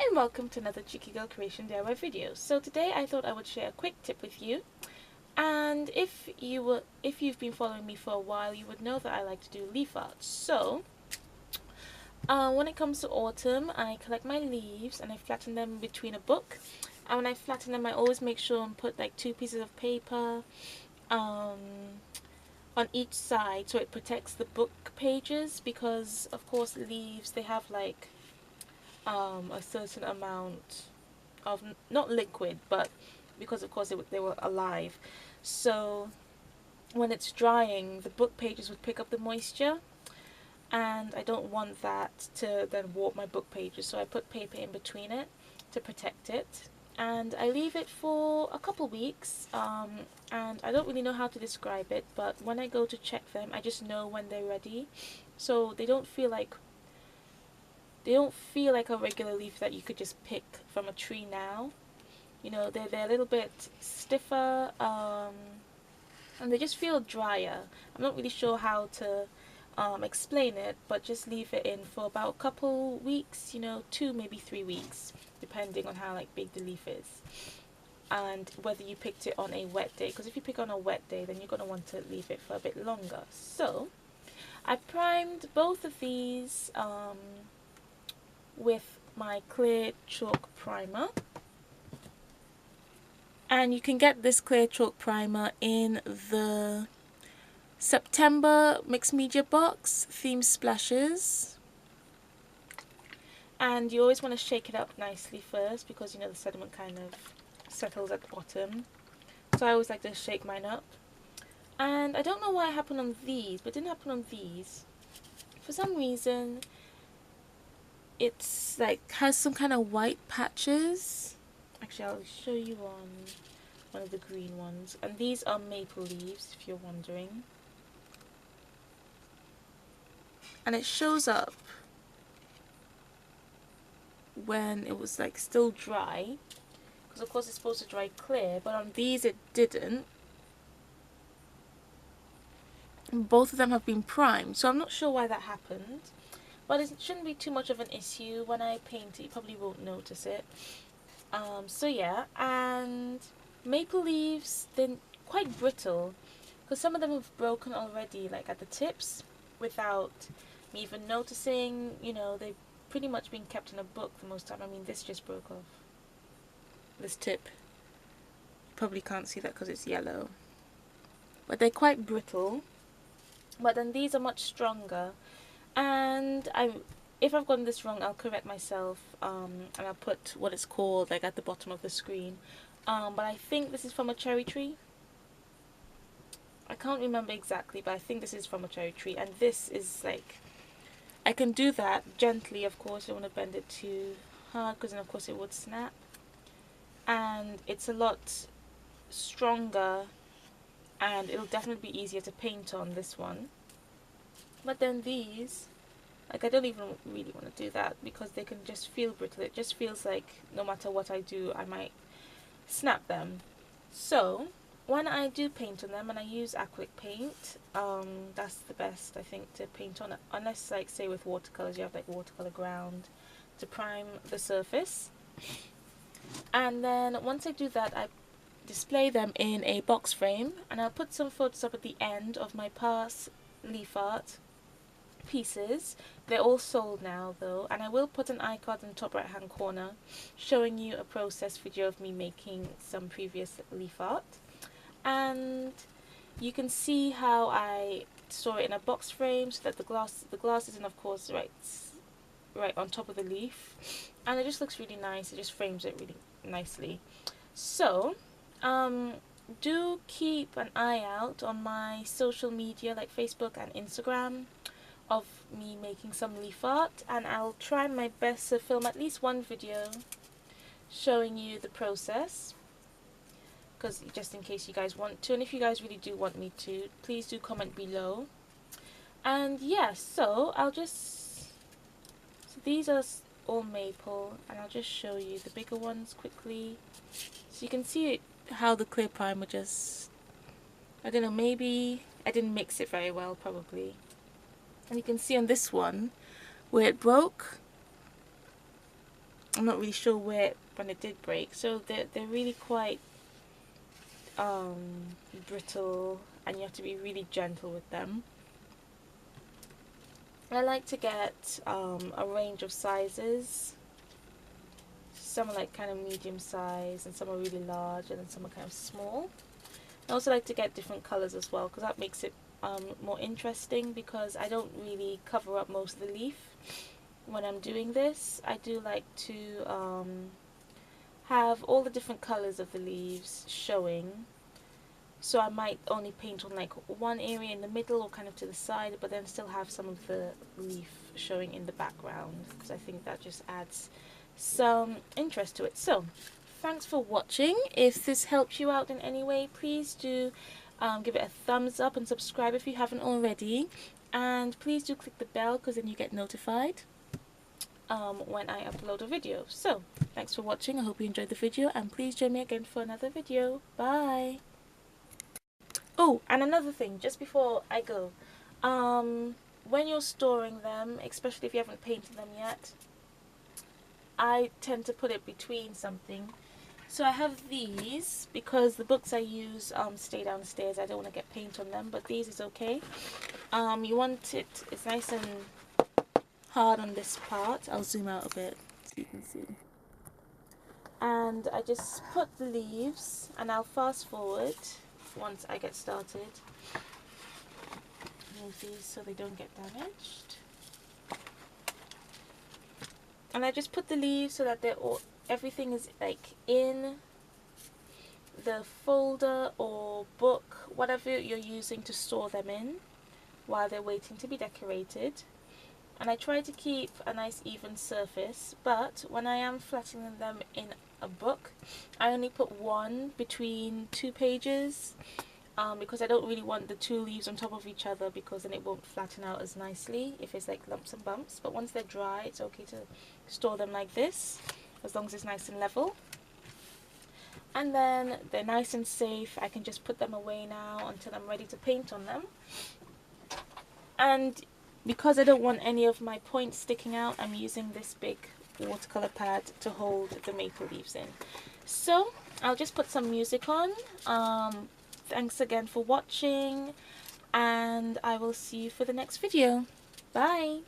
and welcome to another Checiegirl creation DIY video. So today I thought I would share a quick tip with you, and if you've been following me for a while, you would know that I like to do leaf art. So when it comes to autumn, I collect my leaves and I flatten them between a book, and when I flatten them I always make sure and put like 2 pieces of paper on each side so it protects the book pages, because of course leaves, they have like a certain amount of, not liquid, but because of course they were alive, so when it's drying the book pages would pick up the moisture, and I don't want that to then warp my book pages, so I put paper in between it to protect it, and I leave it for a couple weeks, and I don't really know how to describe it, but when I go to check them I just know when they're ready, so they don't feel like a regular leaf that you could just pick from a tree now. You know, they're a little bit stiffer, and they just feel drier. I'm not really sure how to explain it, but just leave it in for about a couple weeks, you know, 2 maybe 3 weeks, depending on how like big the leaf is and whether you picked it on a wet day, because if you pick on a wet day then you're going to want to leave it for a bit longer. So I primed both of these with my clear chalk primer, and you can get this clear chalk primer in the September mixed media box, theme splashes, and you always want to shake it up nicely first, because you know the sediment kind of settles at the bottom, so I always like to shake mine up. And I don't know why it happened on these, but it didn't happen on these for some reason. It's like has some kind of white patches. Actually, I'll show you on one of the green ones, and these are maple leaves if you're wondering, and it shows up when it was like still dry, because of course it's supposed to dry clear, but on these it didn't. Both of them have been primed, so I'm not sure why that happened, but it shouldn't be too much of an issue. When I paint it you probably won't notice it. So yeah, and maple leaves, they're quite brittle, because some of them have broken already, like at the tips, without me even noticing. You know, they've pretty much been kept in a book for most time. I mean, this just broke off, this tip. You probably can't see that because it's yellow, but they're quite brittle. But then these are much stronger, and if I've gotten this wrong I'll correct myself, and I'll put what it's called like at the bottom of the screen, but I think this is from a cherry tree. I can't remember exactly, but I think this is from a cherry tree, and this is like, I can do that gently, of course. I don't want to bend it too hard, because then of course it would snap, and it's a lot stronger, and it'll definitely be easier to paint on this one. But then these, like, I don't even really want to do that because they can just feel brittle. It just feels like no matter what I do I might snap them. So when I do paint on them, and I use acrylic paint, that's the best I think to paint on it, unless like say with watercolors you have like watercolor ground to prime the surface. And then once I do that I display them in a box frame, and I'll put some photos up at the end of my past leaf art pieces. They're all sold now though, and I will put an iCard in the top right hand corner showing you a process video of me making some previous leaf art, and you can see how I store it in a box frame so that the glass isn't of course right on top of the leaf, and it just looks really nice. It just frames it really nicely. So do keep an eye out on my social media like Facebook and Instagram of me making some leaf art, and I'll try my best to film at least one video showing you the process, because just in case you guys want to, and if you guys really do want me to, please do comment below. And yeah, so these are all maple, and I'll just show you the bigger ones quickly so you can see how the clear primer just, I don't know, maybe I didn't mix it very well probably. And you can see on this one where it broke, I'm not really sure where when it did break. So they're really quite brittle, and you have to be really gentle with them. I like to get a range of sizes. Some are like kind of medium size, and some are really large, and then some are kind of small. I also like to get different colors as well, because that makes it more interesting, because I don't really cover up most of the leaf when I'm doing this. I do like to have all the different colors of the leaves showing. So I might only paint on like one area in the middle or kind of to the side, but then still have some of the leaf showing in the background, because I think that just adds some interest to it. So thanks for watching. If this helped you out in any way, please do give it a thumbs up and subscribe if you haven't already, and please do click the bell, because then you get notified when I upload a video. So thanks for watching. I hope you enjoyed the video, and please join me again for another video. Bye. Oh, and another thing, just before I go, when you're storing them, especially if you haven't painted them yet, I tend to put it between something. So I have these, because the books I use stay downstairs. I don't want to get paint on them, but these is okay. You want it's nice and hard on this part. I'll zoom out a bit so you can see. And I just put the leaves, and I'll fast forward once I get started. Move these so they don't get damaged. And I just put the leaves so that they're all, everything is like in the folder or book, whatever you're using to store them in while they're waiting to be decorated. And I try to keep a nice even surface, but when I am flattening them in a book, I only put one between 2 pages, because I don't really want the 2 leaves on top of each other, because then it won't flatten out as nicely if it's like lumps and bumps. But once they're dry, it's okay to store them like this, as long as it's nice and level. And then they're nice and safe. I can just put them away now until I'm ready to paint on them. And because I don't want any of my points sticking out, I'm using this big watercolor pad to hold the maple leaves in. So I'll just put some music on. Thanks again for watching, and I will see you for the next video. Bye!